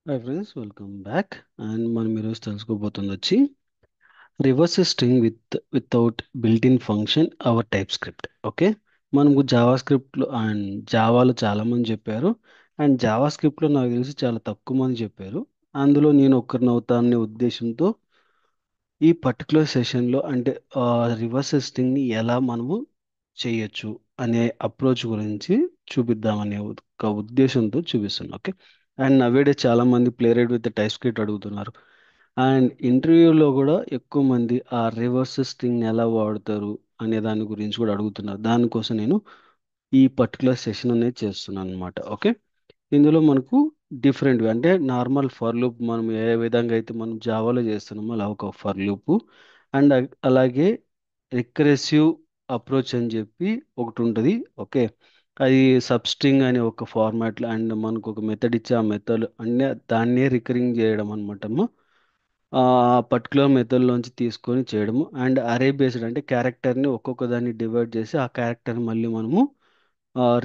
Hi friends, welcome back. And మనం ఈరోజు తెలుసుకోబోతుంది వచ్చి reverse string without built in function our TypeScript. Okay, మనకు జావా స్క్రిప్ట్లో అండ్ జావాలో చాలా మంది చెప్పారు. అండ్ జావా స్క్రిప్ట్లో నాకు తెలిసి చాలా తక్కువ మంది చెప్పారు. అందులో నేను ఒక్కరిని అవుతాననే ఉద్దేశంతో ఈ పర్టికులర్ సెషన్లో అంటే రివర్స్ స్ట్రింగ్ని ఎలా మనము చేయొచ్చు అనే అప్రోచ్ గురించి చూపిద్దామనే ఒక ఉద్దేశంతో చూపిస్తున్నాను. ఓకే, అండ్ నవేడే చాలా మంది play right with type script అడుగుతున్నారు. అండ్ ఇంటర్వ్యూలో కూడా ఎక్కువ మంది ఆ రివర్స్ స్ట్రింగ్ ఎలా వాడతారు అనే దాని గురించి కూడా అడుగుతున్నారు. దానికోసం నేను ఈ పర్టికులర్ సెషన్ అనేది చేస్తున్నాను అనమాట. ఓకే, ఇందులో మనకు డిఫరెంట్ అంటే నార్మల్ ఫర్ లూప్ మనం ఏ విధంగా అయితే మనం జావాలో చేస్తున్నామో అలా ఒక ఫర్ లూప్. అండ్ అలాగే రికరెసివ్ అప్రోచ్ అని చెప్పి ఒకటి ఉంటుంది. ఓకే, అది సబ్స్ట్రింగ్ అనే ఒక ఫార్మాట్లో అండ్ మనకు ఒక మెథడ్ ఇచ్చి ఆ మెథడ్ అన్నీ దాన్నే రికరింగ్ చేయడం అనమాట. ఆ పర్టికులర్ మెథడ్లోంచి తీసుకొని చేయడము. అండ్ అరే బేస్డ్ అంటే క్యారెక్టర్ని ఒక్కొక్క దాన్ని డివైడ్ చేసి ఆ క్యారెక్టర్ని మళ్ళీ మనము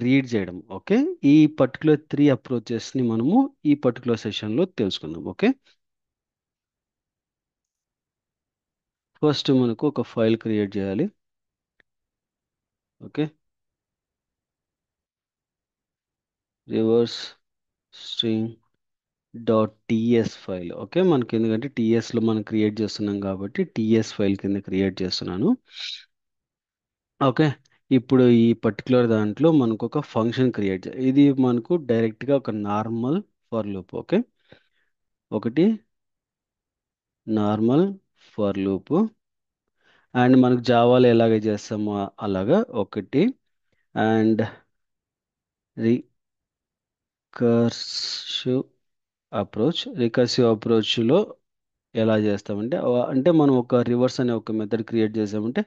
రీడ్ చేయడం. ఓకే, ఈ పర్టికులర్ త్రీ అప్రోచెస్ని మనము ఈ పర్టికులర్ సెషన్లో తెలుసుకుందాం. ఓకే, ఫస్ట్ మనకు ఒక ఫైల్ క్రియేట్ చేయాలి. Okay, reverse string dot TS file. Okay, మనకి ఎందుకంటే టీఎస్లో మనం క్రియేట్ చేస్తున్నాం కాబట్టి టీఎస్ ఫైల్ కింద క్రియేట్ చేస్తున్నాను. ఓకే, ఇప్పుడు ఈ పర్టికులర్ దాంట్లో మనకు ఒక ఫంక్షన్ క్రియేట్ చేయాలి. ఇది మనకు డైరెక్ట్గా ఒక నార్మల్ ఫర్ లూప్. ఓకే, ఒకటి నార్మల్ ఫర్ లూప్. అండ్ మనకు జావాలో ఎలాగ చేస్తామో అలాగా ఒకటి. అండ్ రికర్సివ్ రికర్సివ్ అప్రోచ్లో ఎలా చేస్తామంటే అంటే మనం ఒక రివర్స్ అనే ఒక మెథడ్ క్రియేట్ చేసామంటే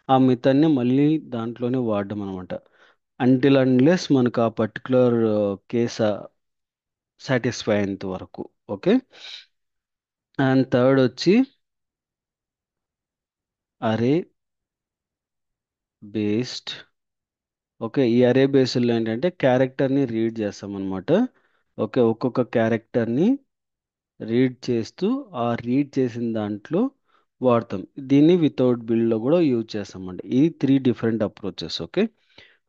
ఆ మెథడ్ని మళ్ళీ దాంట్లోనే వాడడం అనమాట. అంటిల్ అన్లెస్ మనకు ఆ పర్టికులర్ కేస్ సాటిస్ఫై అయ్యేంత వరకు. ఓకే, అండ్ థర్డ్ వచ్చి అరే బేస్డ్. ఓకే, ఈ అరే బేస్డ్లో ఏంటంటే క్యారెక్టర్ని రీడ్ చేస్తాం అనమాట. ఓకే, ఒక్కొక్క క్యారెక్టర్ని రీడ్ చేస్తూ ఆ రీడ్ చేసిన దాంట్లో వాడతాం. దీన్ని వితౌట్ బిల్డ్లో కూడా యూజ్ చేస్తామండి. ఇది three different approaches. Okay,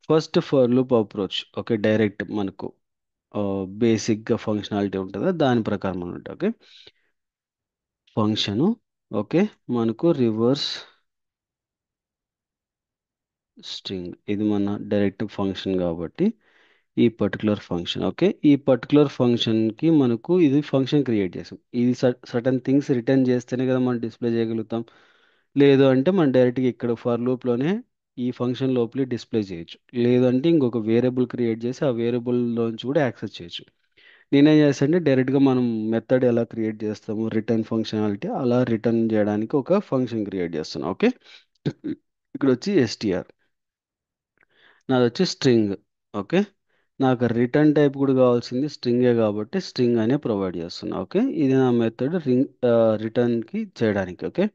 first for loop approach. Okay, direct మనకు బేసిక్గా ఫంక్షనాలిటీ ఉంటుందా దాని ప్రకారం అనమాట. Okay, function. ఓకే, మనకు రివర్స్ స్ట్రింగ్ ఇది మన డైరెక్ట్ ఫంక్షన్ కాబట్టి ఈ పర్టికులర్ ఫంక్షన్. ఓకే, ఈ పర్టికులర్ ఫంక్షన్కి మనకు ఇది ఫంక్షన్ క్రియేట్ చేసాం. ఇది సర్టన్ థింగ్స్ రిటర్న్ చేస్తేనే కదా మనం డిస్ప్లే చేయగలుగుతాం. లేదు అంటే మనం డైరెక్ట్గా ఇక్కడ ఫర్ లూప్లోనే ఈ ఫంక్షన్ లోపలే డిస్ప్లే చేయొచ్చు. లేదంటే ఇంకొక వేరియబుల్ క్రియేట్ చేసి ఆ వేరియబుల్లోంచి కూడా యాక్సెస్ చేయొచ్చు. నేనేం చేస్తానంటే డైరెక్ట్గా మనం మెథడ్ ఎలా క్రియేట్ చేస్తాము రిటర్న్ ఫంక్షనాలిటీ అలా రిటర్న్ చేయడానికి ఒక ఫంక్షన్ క్రియేట్ చేస్తున్నాం. ఓకే, ఇక్కడ వచ్చి ఎస్టిఆర్ నాది వచ్చి స్ట్రింగ్. ఓకే, నాకు రిటర్న్ టైప్ కూడా కావాల్సింది స్ట్రింగే కాబట్టి స్ట్రింగ్ అనే ప్రొవైడ్ చేస్తున్నా. ఓకే, ఇది నా మెథడ్ రిటర్న్కి చేయడానికి. ఓకే,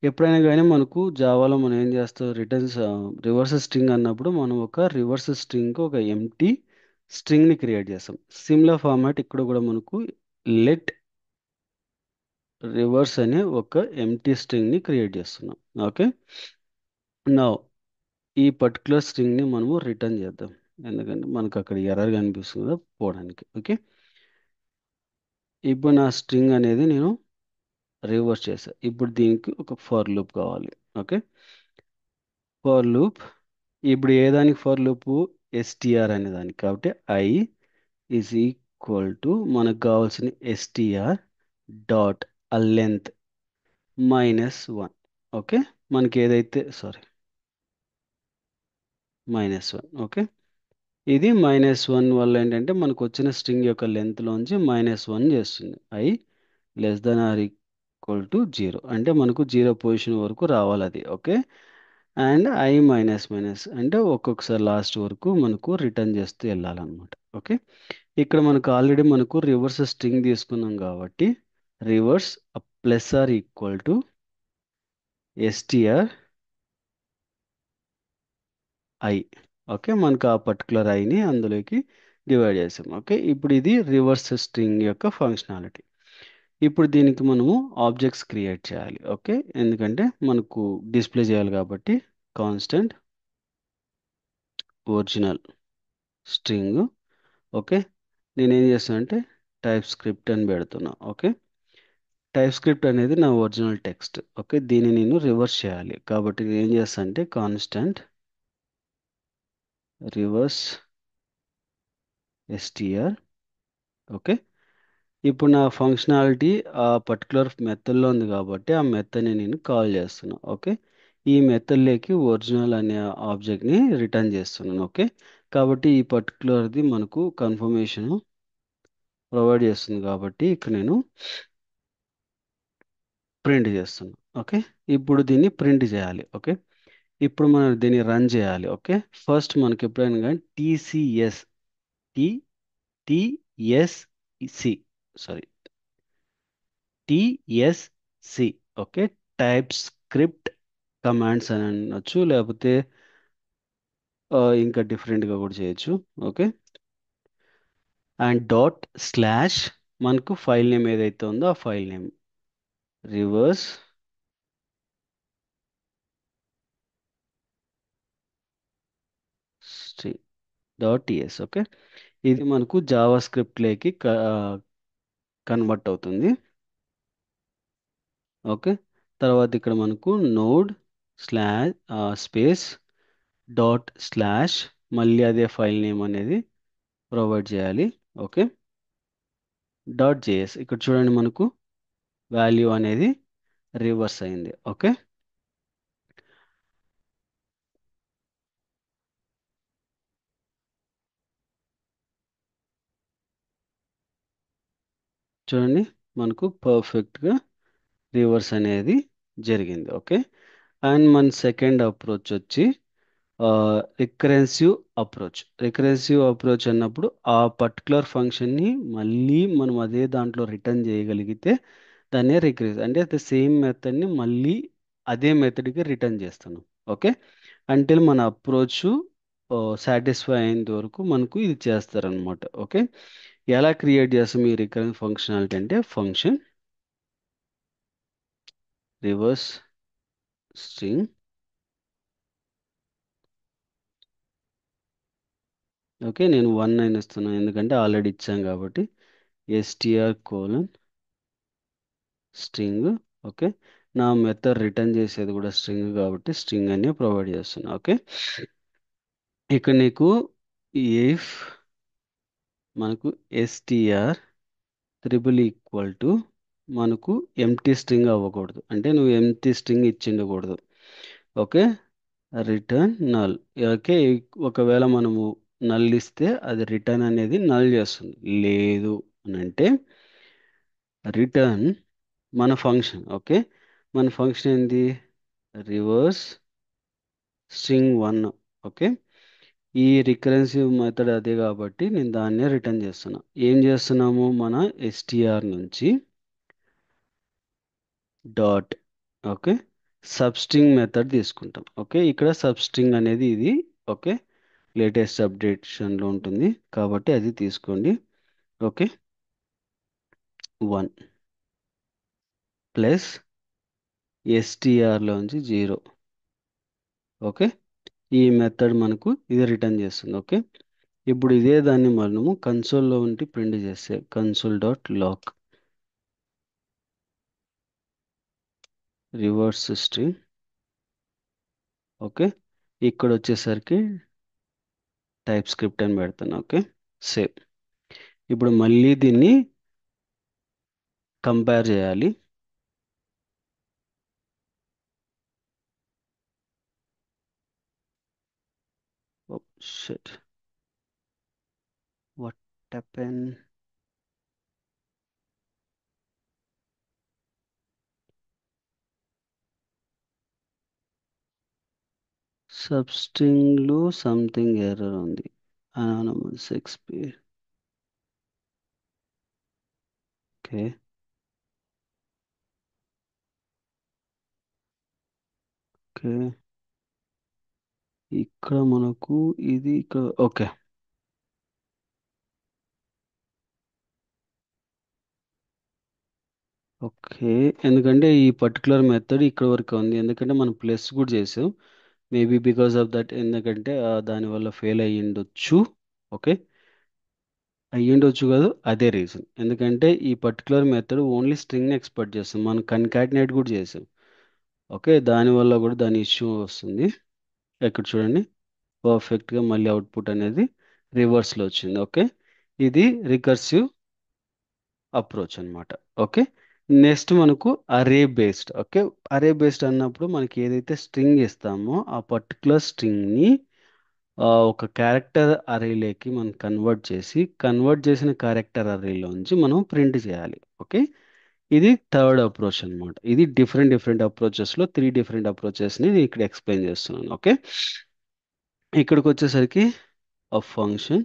ఎప్పుడైనా కానీ మనకు జావాలో మనం ఏం చేస్తాం రిటర్న్స్ రివర్స్ స్ట్రింగ్ అన్నప్పుడు మనం ఒక రివర్స్ స్ట్రింగ్కి ఒక ఎంటీ స్ట్రింగ్ని క్రియేట్ చేస్తాం. సిమిలర్ ఫార్మాట్ ఇక్కడ కూడా మనకు లెట్ రివర్స్ అనే ఒక ఎంటీ స్ట్రింగ్ని క్రియేట్ చేస్తున్నాం. ఓకే, నా ఈ పర్టికులర్ స్ట్రింగ్ని మనము రిటర్న్ చేద్దాం. ఎందుకంటే మనకు అక్కడ ఎర్రర్ కనిపిస్తుంది కదా పోవడానికి. ఓకే, ఇప్పుడు నా స్ట్రింగ్ అనేది నేను రివర్స్ చేసా. ఇప్పుడు దీనికి ఒక ఫర్ లూప్ కావాలి. Okay, for loop. ఇప్పుడు ఏ దానికి ఫర్ లూప్ ఎస్టిఆర్ అనే దానికి కాబట్టి ఐ ఈజ్ ఈక్వల్ టు మనకు కావాల్సిన ఎస్టిఆర్ డాట్ ఆ లెంత్ -1. ఓకే, మనకి ఏదైతే సారీ -1. ఓకే, ఇది -1 వల్ల ఏంటంటే మనకు వచ్చిన స్ట్రింగ్ యొక్క లెంత్లోంచి -1 చేస్తుంది. I less than or equal to 0 అంటే మనకు 0 పొజిషన్ వరకు రావాలి అది. Okay, and I minus minus అంటే ఒక్కొక్కసారి లాస్ట్ వరకు మనకు రిటర్న్ చేస్తూ వెళ్ళాలన్నమాట. ఓకే, ఇక్కడ మనకు ఆల్రెడీ మనకు రివర్స్ స్ట్రింగ్ తీసుకున్నాం కాబట్టి reverse plus or equal to STR I. Okay, మనకు ఆ పర్టికులర్ ఐని అందులోకి డివైడ్ చేసాం. ఓకే, ఇప్పుడు ఇది రివర్స్ స్ట్రింగ్ యొక్క ఫంక్షనాలిటీ. ఇప్పుడు దీనికి మనము ఆబ్జెక్ట్స్ క్రియేట్ చేయాలి. ఓకే, ఎందుకంటే మనకు డిస్ప్లే చేయాలి కాబట్టి కాన్స్టెంట్ ఒరిజినల్ స్ట్రింగ్. ఓకే, నేనేం చేస్తానంటే టైప్ స్క్రిప్ట్ అని పెడుతున్నా. ఓకే, టైప్ స్క్రిప్ట్ అనేది నా ఒరిజినల్ టెక్స్ట్. ఓకే, దీన్ని నేను రివర్స్ చేయాలి కాబట్టి నేను ఏం చేస్తాను అంటే కాన్స్టెంట్ రివర్స్ str. ఓకే, ఇప్పుడు నా ఫంక్షనాలిటీ ఆ పర్టికులర్ మెథడ్లో ఉంది కాబట్టి ఆ మెథడ్ని నేను కాల్ చేస్తున్నా. ఓకే, ఈ మెథడ్లోకి ఒరిజినల్ అనే ఆబ్జెక్ట్ని రిటర్న్ చేస్తున్నాను. ఓకే, కాబట్టి ఈ పర్టికులర్ది మనకు కన్ఫర్మేషన్ ప్రొవైడ్ చేస్తుంది కాబట్టి ఇక్కడ నేను ప్రింట్ చేస్తున్నాను. ఓకే, ఇప్పుడు దీన్ని ప్రింట్ చేయాలి. ఓకే, ఇప్పుడు మనం దీన్ని రన్ చేయాలి. ఓకే, ఫస్ట్ మనకి ఎప్పుడైనా కానీ TCS TSC sorry TSC. Okay, type script commands అని అనొచ్చు, లేకపోతే ఇంకా డిఫరెంట్గా కూడా చేయొచ్చు. ఓకే, అండ్ డాట్ స్లాష్ మనకు ఫైల్ నేమ్ ఏదైతే ఉందో ఆ file name reverse string dot TS. Okay, ఇది మనకు జావా స్క్రిప్ట్లోకి కన్వర్ట్ అవుతుంది. ఓకే, తర్వాత ఇక్కడ మనకు node slash space dot slash మళ్ళీ అదే ఫైల్ నేమ్ అనేది ప్రొవైడ్ చేయాలి. Okay, dot JS. ఇక్కడ చూడండి మనకు వాల్యూ అనేది రివర్స్ అయింది. ఓకే, చూడండి మనకు పర్ఫెక్ట్గా రివర్స్ అనేది జరిగింది. ఓకే, అండ్ మన సెకండ్ అప్రోచ్ వచ్చి రికరెన్సివ్ అప్రోచ్ అన్నప్పుడు ఆ పర్టికులర్ ఫంక్షన్ని మళ్ళీ మనం అదే దాంట్లో రిటర్న్ చేయగలిగితే దాన్నే రికరెన్స్ అంటే ద సేమ్ మెథడ్ని మళ్ళీ అదే మెథడ్కి రిటర్న్ చేస్తున్నాం. ఓకే, అంటిల్ మన అప్రోచ్ సాటిస్ఫై అయ్యేంత వరకు మనకు ఇది చేస్తారనమాట. ఓకే, ఎలా క్రియేట్ చేస్తాం ఈ రికరెన్స్ ఫంక్షనాలిటీ అంటే ఫంక్షన్ రివర్స్ స్ట్రింగ్. ఓకే, నేను 1 ఇస్తున్నాను ఎందుకంటే ఆల్రెడీ ఇచ్చాం కాబట్టి str: స్ట్రింగ్. ఓకే, నా మెథడ్ రిటర్న్ చేసేది కూడా స్ట్రింగ్ కాబట్టి స్ట్రింగ్ అని ప్రొవైడ్ చేస్తున్నా. ఓకే, ఇక్కడ నీకు ఇఫ్ మనకు str త్రిబుల్ ఈక్వల్ టు మనకు ఎంటీ స్ట్రింగ్ అవ్వకూడదు, అంటే నువ్వు ఎంటీ స్ట్రింగ్ ఇచ్చిండకూడదు. Okay, return null. ఓకే, ఒకవేళ మనము నల్ ఇస్తే అది రిటర్న్ అనేది నల్ చేస్తుంది. లేదు అని అంటే రిటర్న్ మన ఫంక్షన్. ఓకే, మన ఫంక్షన్ ఏంది రివర్స్ string 1. ఓకే, ఈ రికరెన్సివ్ మెథడ్ అదే కాబట్టి నేను దాన్నే రిటర్న్ చేస్తున్నా. ఏం చేస్తున్నాము మన ఎస్టిఆర్ నుంచి డాట్. ఓకే, సబ్స్ట్రింగ్ మెథడ్ తీసుకుంటాం. ఓకే, ఇక్కడ సబ్స్ట్రింగ్ అనేది ఇది. ఓకే, లేటెస్ట్ అప్డేషన్లో ఉంటుంది కాబట్టి అది తీసుకోండి. ఓకే, 1 ప్లస్ ఎస్టిఆర్లోంచి 0. ఓకే, ఈ మెథడ్ మనకు ఇది రిటర్న్ చేస్తుంది. ఓకే, ఇప్పుడు ఇదే దాన్ని మనము కన్సోల్లో ఉండి ప్రింట్ చేస్తే console.log రివర్స్ స్ట్రింగ్. ఓకే, ఇక్కడ వచ్చేసరికి టైప్ స్క్రిప్ట్ అని పెడతాను. Okay, save. ఇప్పుడు మళ్ళీ దీన్ని కంపేర్ చేయాలి. Shit, what happen. సబ్స్ట్రింగ్లో సంథింగ్ ఎర్రర్ ఉంది. అనానమస్ ఎక్స్పీ. ఓకే, ఓకే, ఇక్కడ మనకు ఇది ఇక్కడ. Okay, okay. ఎందుకంటే ఈ పర్టికులర్ మెథడ్ ఇక్కడ వరకు ఉంది. ఎందుకంటే మనం ప్లస్ కూడా చేసాం. మేబీ బికాస్ ఆఫ్ దట్, ఎందుకంటే దానివల్ల ఫెయిల్ అయ్యిండొచ్చు. ఓకే. అయ్యిండొచ్చు కాదు, అదే రీజన్. ఎందుకంటే ఈ particular method only string expect చేస్తాం, మనం కన్కాటినేట్ కూడా చేసాం. ఓకే, దానివల్ల కూడా దాని ఇష్యూ వస్తుంది. ఇక్కడ చూడండి, పర్ఫెక్ట్గా మళ్ళీ అవుట్పుట్ అనేది రివర్స్లో వచ్చింది. ఓకే, ఇది రికర్సివ్ అప్రోచ్ అన్నమాట. ఓకే, నెక్స్ట్ మనకు అరే బేస్డ్. ఓకే, అరే బేస్డ్ అన్నప్పుడు మనకి ఏదైతే స్ట్రింగ్ ఇస్తామో ఆ పర్టికులర్ స్ట్రింగ్ని ఒక క్యారెక్టర్ అరేలోకి మనం కన్వర్ట్ చేసిన క్యారెక్టర్ అరేలోంచి మనం ప్రింట్ చేయాలి. ఓకే, ఇది థర్డ్ అప్రోచ్ అన్నమాట. ఇది డిఫరెంట్ డిఫరెంట్ అప్రోచెస్లో 3 డిఫరెంట్ అప్రోచెస్ని నేను ఇక్కడ ఎక్స్ప్లెయిన్ చేస్తున్నాను. ఓకే, ఇక్కడికి వచ్చేసరికి a function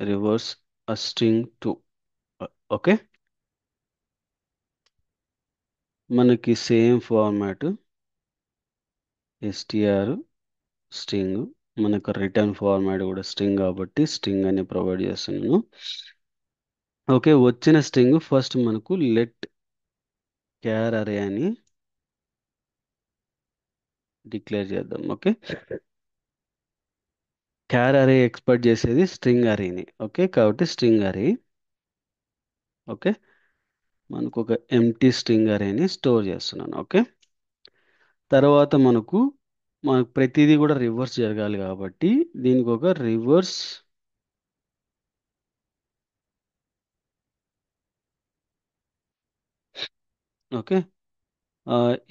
reverse a string to. Okay, మనకి సేమ్ ఫార్మాట్ str స్ట్రింగ్, మనకు రిటర్న్ ఫార్మాట్ కూడా స్ట్రింగ్ కాబట్టి స్ట్రింగ్ అని ప్రొవైడ్ చేస్తున్నాను. ఓకే, వచ్చిన స్ట్రింగ్ ఫస్ట్ మనకు లెట్ క్యార్ అరే అని డిక్లేర్ చేద్దాం. ఓకే, క్యార్ అరే ఎక్స్పెక్ట్ చేసేది స్ట్రింగ్ అరేని. ఓకే, కాబట్టి స్ట్రింగ్ అరే. ఓకే, మనకు ఒక ఎంటీ స్ట్రింగ్ అరేని స్టోర్ చేస్తున్నాను. ఓకే, తర్వాత మనకు ప్రతిదీ కూడా రివర్స్ జరగాలి కాబట్టి దీనికి ఒక రివర్స్ ఓకే,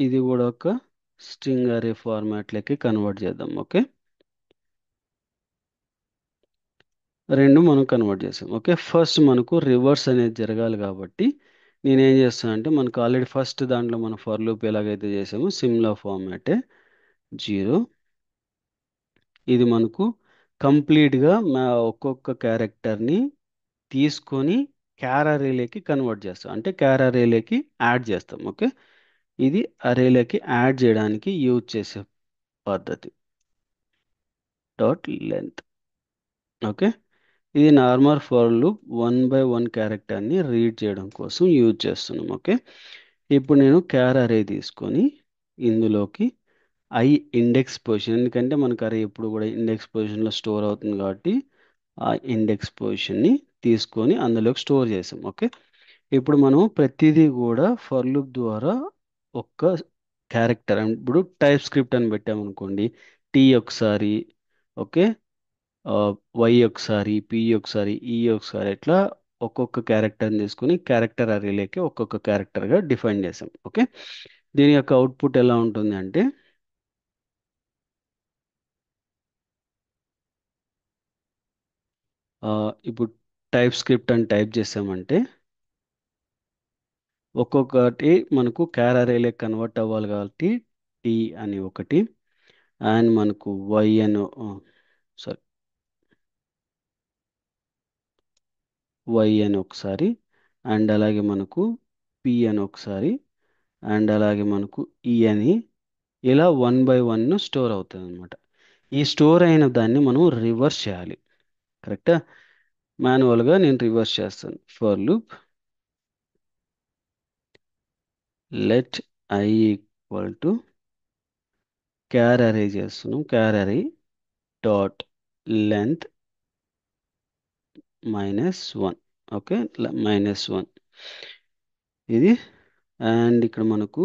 ఇది కూడా ఒక స్ట్రింగ్ అరే ఫార్మాట్లోకి కన్వర్ట్ చేద్దాం. ఓకే, రెండు మనం కన్వర్ట్ చేసాం. ఓకే, ఫస్ట్ మనకు రివర్స్ అనేది జరగాలి కాబట్టి నేనేం చేస్తాను అంటే, మనకు ఆల్రెడీ ఫస్ట్ దాంట్లో మనం ఫర్ లూప్ ఎలాగైతే చేసామో సిమిలర్ ఫార్మాటే 0. ఇది మనకు కంప్లీట్గా ఒక్కొక్క క్యారెక్టర్ని తీసుకొని క్యార్ అరేలోకి కన్వర్ట్ చేస్తాం, అంటే క్యార్ అరేలోకి యాడ్ చేస్తాం. ఓకే, ఇది అరేలోకి యాడ్ చేయడానికి యూజ్ చేసే పద్ధతి డాట్ లెంత్. ఓకే, ఇది నార్మల్ ఫర్ లూప్ 1 by 1 క్యారెక్టర్ని రీడ్ చేయడం కోసం యూజ్ చేస్తున్నాం. ఓకే, ఇప్పుడు నేను క్యార్ అరే తీసుకొని ఇందులోకి ఐ ఇండెక్స్ పొజిషన్, ఎందుకంటే మనకు అరే ఎప్పుడు కూడా ఇండెక్స్ పొజిషన్లో స్టోర్ అవుతుంది కాబట్టి ఆ ఇండెక్స్ పొజిషన్ని తీసుకొని అందులోకి స్టోర్ చేసాం. ఓకే, ఇప్పుడు మనం ప్రతిదీ కూడా ఫర్ లూప్ ద్వారా ఒక్క క్యారెక్టర్, ఇప్పుడు టైప్ స్క్రిప్ట్ అని పెట్టామనుకోండి, టీ ఒకసారి, ఓకే, వై ఒకసారి, పి ఒకసారి, ఈ ఒకసారి, ఇట్లా ఒక్కొక్క క్యారెక్టర్ని తీసుకుని క్యారెక్టర్ అరేలోకి ఒక్కొక్క క్యారెక్టర్గా డిఫైన్ చేసాం. ఓకే, దీని యొక్క అవుట్పుట్ ఎలా ఉంటుంది అంటే, ఇప్పుడు టైప్ స్క్రిప్ట్ అని టైప్ చేసామంటే ఒక్కొక్కటి మనకు క్యార్ అరేలోకి కన్వర్ట్ అవ్వాలి కాబట్టి టీ అని ఒకటి, అండ్ మనకు వై అని, సారీ, వై అని ఒకసారి, అండ్ అలాగే మనకు పి అని ఒకసారి, అండ్ అలాగే మనకు ఈ అని, ఇలా 1 by 1 స్టోర్ అవుతుంది అనమాట. ఈ స్టోర్ అయిన దాన్ని మనం రివర్స్ చేయాలి. కరెక్టా? మాన్యువల్గా నేను రివర్స్ చేస్తాను. For loop let I equal to char array చేస్తున్నాం, క్యార్ అరే డాట్ లెంత్ -1. ఓకే, -1 ఇది, అండ్ ఇక్కడ మనకు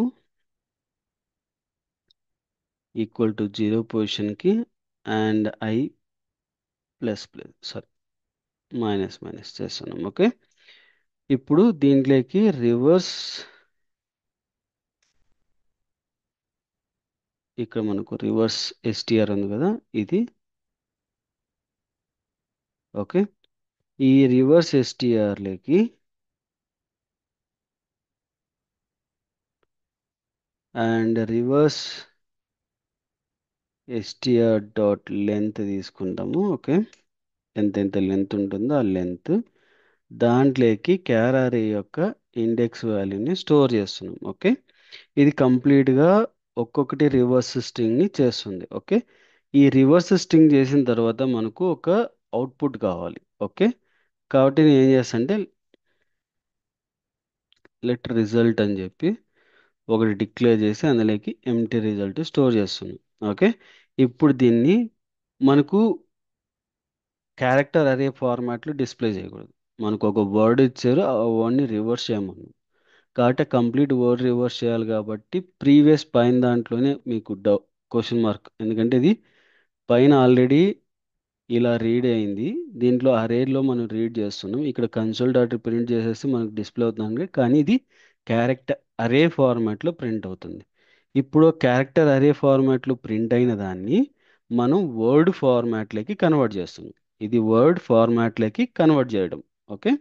ఈక్వల్ టు 0 పొజిషన్కి and I plus plus, sorry, minus minus చేస్తున్నాం. ఓకే, ఇప్పుడు దీంట్లోకి రివర్స్, ఇక్కడ మనకు రివర్స్ ఎస్టిఆర్ ఉంది కదా, ఇది. ఓకే, ఈ రివర్స్ ఎస్టిఆర్లోకి and reverse STR dot length తీసుకుంటాము. ఓకే, ఎంత లెంత్ ఉంటుందో ఆ లెంత్, దాంట్లోకి క్యార్ అరే యొక్క ఇండెక్స్ వాల్యూని స్టోర్ చేస్తున్నాం. ఓకే, ఇది కంప్లీట్గా ఒక్కొక్కటి రివర్స్ స్ట్రింగ్ని చేస్తుంది. ఓకే, ఈ రివర్స్ స్ట్రింగ్ చేసిన తర్వాత మనకు ఒక అవుట్పుట్ కావాలి. ఓకే, కాబట్టి నేను ఏం చేస్తాను అంటే లెట్ రిజల్ట్ అని చెప్పి ఒకటి డిక్లేర్ చేసి అందులోకి ఎంటీ రిజల్ట్ స్టోర్ చేస్తున్నాం. ఓకే, ఇప్పుడు దీన్ని మనకు క్యారెక్టర్ అరే ఫార్మాట్లో డిస్ప్లే చేయకూడదు. మనకు ఒక వర్డ్ ఇచ్చారు, ఆ వర్డ్ని రివర్స్ చేయమన్నాం కాబట్టి కంప్లీట్ వర్డ్ రివర్స్ చేయాలి కాబట్టి ప్రీవియస్ పైన దాంట్లోనే మీకు క్వశ్చన్ మార్క్, ఎందుకంటే ఇది పైన ఆల్రెడీ ఇలా రీడ్ అయింది, దీంట్లో అరేలో మనం రీడ్ చేస్తున్నాం, ఇక్కడ కన్సోల్ డాట్ ప్రింట్ చేసేసి మనకు డిస్ప్లే అవుతుంది కానీ ఇది క్యారెక్టర్ అరే ఫార్మాట్లో ప్రింట్ అవుతుంది. ఇప్పుడు క్యారెక్టర్ అరే ఫార్మాట్లో ప్రింట్ అయిన దాన్ని మనం వర్డ్ ఫార్మాట్లోకి కన్వర్ట్ చేస్తున్నాం. ఇది వర్డ్ ఫార్మాట్లోకి కన్వర్ట్ చేయడం. ఓకే,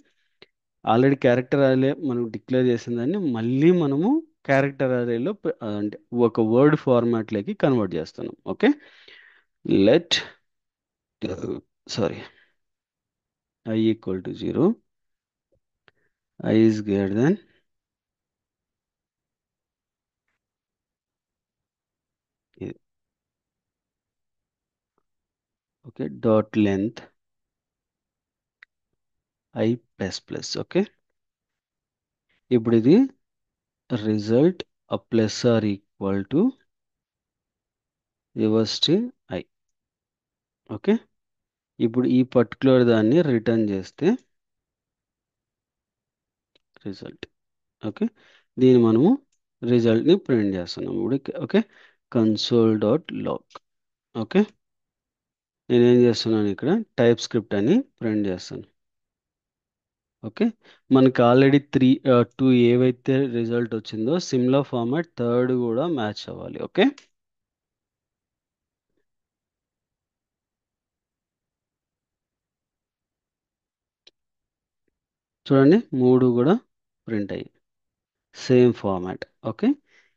ఆల్రెడీ క్యారెక్టర్ అరే మనం డిక్లేర్ చేసిన దాన్ని మళ్ళీ మనము క్యారెక్టర్ అరేలో అంటే ఒక వర్డ్ ఫార్మాట్లోకి కన్వర్ట్ చేస్తున్నాం. Okay, let sorry I equal to 0, I is greater than ఇది. Okay, dot length I plus plus. Okay, ఇప్పుడు ఇది result a plus or equal to reverse string I. Okay, ఇప్పుడు ఈ పర్టికులర్ దాన్ని రిటర్న్ చేస్తే result. Okay, దీన్ని మనము రిజల్ట్ని print చేస్తున్నాం ఇప్పుడు. Okay, console dot log. Okay, నేనేం చేస్తున్నాను ఇక్కడ టైప్ స్క్రిప్ట్ అని ప్రింట్ చేస్తాను. ఓకే, మనకి ఆల్రెడీ 2 ఏవైతే రిజల్ట్ వచ్చిందో సిమిలర్ ఫార్మాట్ థర్డ్ కూడా మ్యాచ్ అవ్వాలి. ఓకే, చూడండి 3 కూడా ప్రింట్ అయ్యాయి సేమ్ ఫార్మాట్. ఓకే,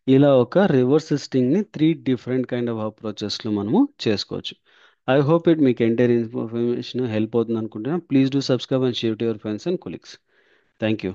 ఇలా ఒక రివర్స్ స్ట్రింగ్ని 3 డిఫరెంట్ కైండ్ ఆఫ్ అప్రోచెస్లో మనము చేసుకోవచ్చు. ఐ హోప్ ఇట్ మీకు ఎంటైర్ ఇన్ఫర్మేషన్ హెల్ప్ అవుతుంది అనుకుంటున్నాను. Please do subscribe and share to your friends and colleagues. Thank you.